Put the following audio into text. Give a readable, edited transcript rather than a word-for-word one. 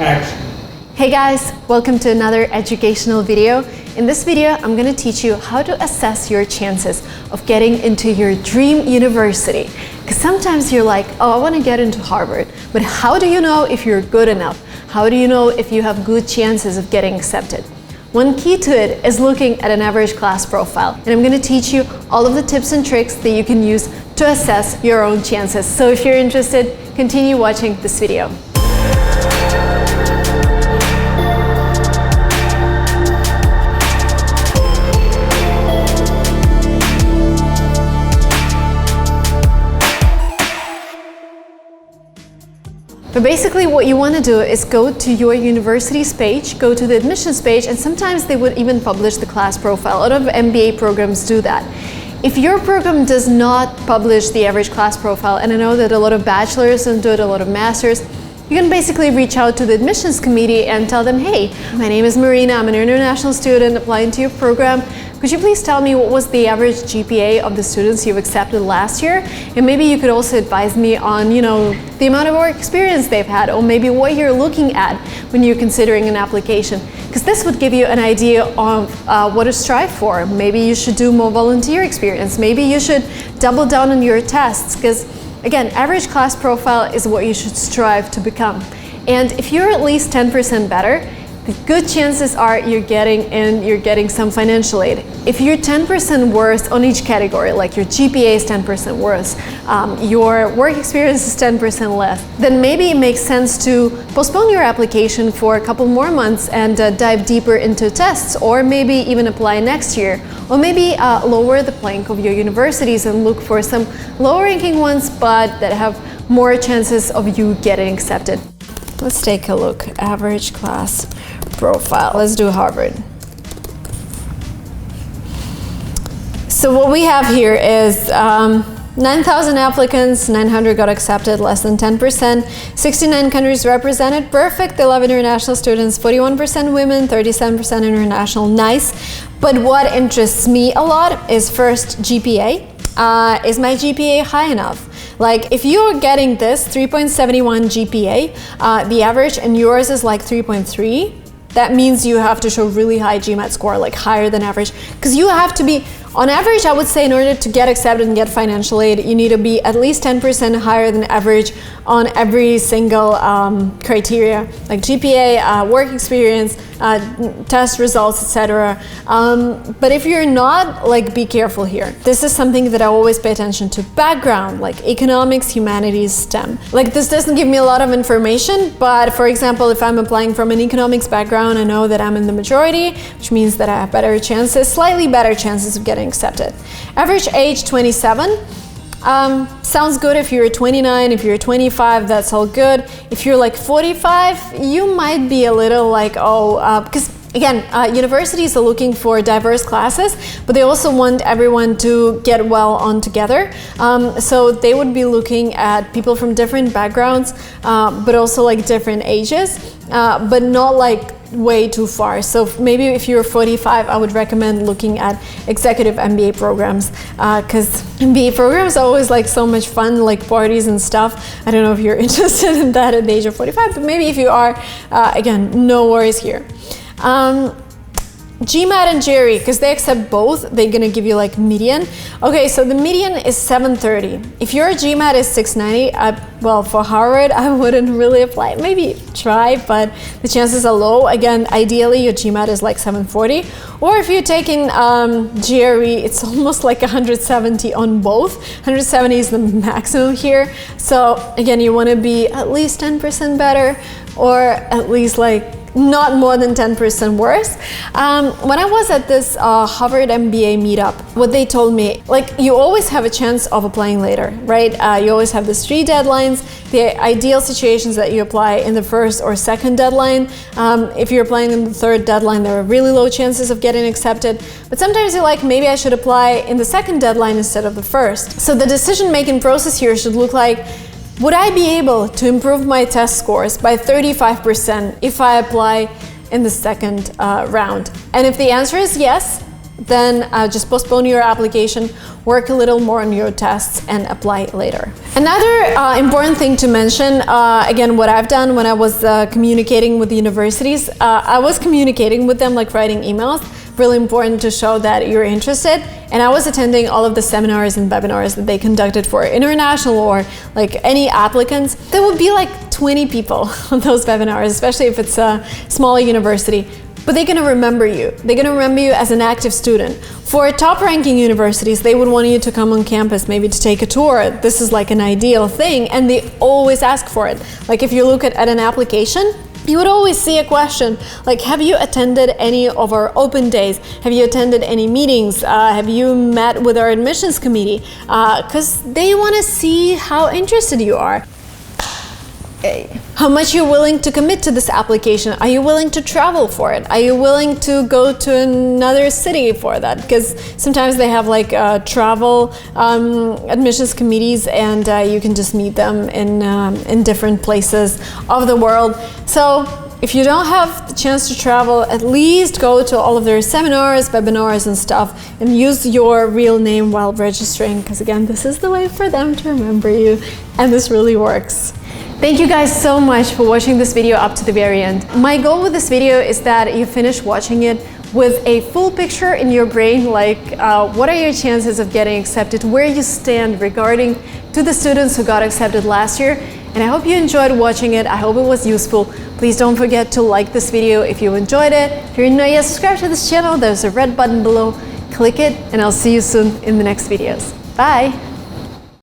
Action. Hey guys, welcome to another educational video. In this video, I'm going to teach you how to assess your chances of getting into your dream university. Because sometimes you're like, oh, I want to get into Harvard, but how do you know if you're good enough? How do you know if you have good chances of getting accepted? One key to it is looking at an average class profile, and I'm going to teach you all of the tips and tricks that you can use to assess your own chances. So if you're interested, continue watching this video. But basically what you want to do is go to your university's page, go to the admissions page, and sometimes they would even publish the class profile. A lot of MBA programs do that. If your program does not publish the average class profile, and I know that a lot of bachelors don't do it, a lot of masters, you can basically reach out to the admissions committee and tell them, hey, my name is Marina, I'm an international student applying to your program. Could you please tell me what was the average GPA of the students you've accepted last year? And maybe you could also advise me on, the amount of work experience they've had, or maybe what you're looking at when you're considering an application. Because this would give you an idea of what to strive for. Maybe you should do more volunteer experience. Maybe you should double down on your tests. Because again, average class profile is what you should strive to become. And if you're at least 10% better, the good chances are you're getting some financial aid. If you're 10% worse on each category, like your GPA is 10% worse, your work experience is 10% less, then maybe it makes sense to postpone your application for a couple more months and dive deeper into tests, or maybe even apply next year, or maybe lower the plank of your universities and look for some lower ranking ones but that have more chances of you getting accepted. Let's take a look. Average class profile. Let's do Harvard. So what we have here is 9,000 applicants, 900 got accepted, less than 10%, 69 countries represented, perfect, 11 international students, 41% women, 37% international, nice. But what interests me a lot is first GPA. Is my GPA high enough? Like if you're getting this 3.71 GPA, the average, and yours is like 3.3, that means you have to show really high GMAT score, like higher than average. Because you have to be, on average, I would say in order to get accepted and get financial aid, you need to be at least 10% higher than average on every single criteria, like GPA, work experience, test results, etc. But if you're not, like, be careful here. This is something that I always pay attention to. Background, like economics, humanities, STEM. Like this doesn't give me a lot of information, but for example, if I'm applying from an economics background, I know that I'm in the majority, which means that I have better chances, slightly better chances of getting accepted. Average age 27. Sounds good if you're 29, if you're 25, that's all good. If you're like 45, you might be a little like, because again, universities are looking for diverse classes, but they also want everyone to get well on together. So they would be looking at people from different backgrounds, but also like different ages, but not like way too far. So maybe if you're 45, I would recommend looking at executive MBA programs, because MBA programs are always like so much fun, like parties and stuff. I don't know if you're interested in that at the age of 45, but maybe if you are, again, no worries here. GMAT and GRE, because they accept both, they're gonna give you like median. Okay, so the median is 730. If your GMAT is 690, well, for Harvard, I wouldn't really apply. Maybe try, but the chances are low. Again, ideally, your GMAT is like 740. Or if you're taking GRE, it's almost like 170 on both. 170 is the maximum here. So again, you wanna be at least 10% better, or at least like not more than 10% worse. When I was at this Harvard MBA meetup, what they told me, like, you always have a chance of applying later, right? You always have these 3 deadlines. The ideal situations that you apply in the first or second deadline. If you're applying in the third deadline, there are really low chances of getting accepted. But sometimes you're like, maybe I should apply in the second deadline instead of the first. So the decision-making process here should look like, would I be able to improve my test scores by 35% if I apply in the second round? And if the answer is yes, then just postpone your application, work a little more on your tests, and apply later. Another important thing to mention, again, what I've done when I was communicating with the universities, I was communicating with them, like writing emails. Really important to show that you're interested, and I was attending all of the seminars and webinars that they conducted for international or like any applicants. There would be like 20 people on those webinars, especially if it's a smaller university. But they're gonna remember you. They're gonna remember you as an active student. For top-ranking universities, they would want you to come on campus, maybe to take a tour. This is like an ideal thing, and they always ask for it. Like if you look at an application, you would always see a question like, have you attended any of our open days? Have you attended any meetings? Have you met with our admissions committee? Because they want to see how interested you are. How much you're willing to commit to this application. Are you willing to travel for it? Are you willing to go to another city for that? Because sometimes they have like travel admissions committees, and you can just meet them in different places of the world. So if you don't have the chance to travel, at least go to all of their seminars, webinars and stuff, and use your real name while registering, because again, this is the way for them to remember you, and this really works. Thank you guys so much for watching this video up to the very end. My goal with this video is that you finish watching it with a full picture in your brain, like what are your chances of getting accepted, where you stand regarding to the students who got accepted last year. And I hope you enjoyed watching it. I hope it was useful. Please don't forget to like this video if you enjoyed it. If you're not yet subscribed to this channel, there's a red button below. Click it, and I'll see you soon in the next videos. Bye!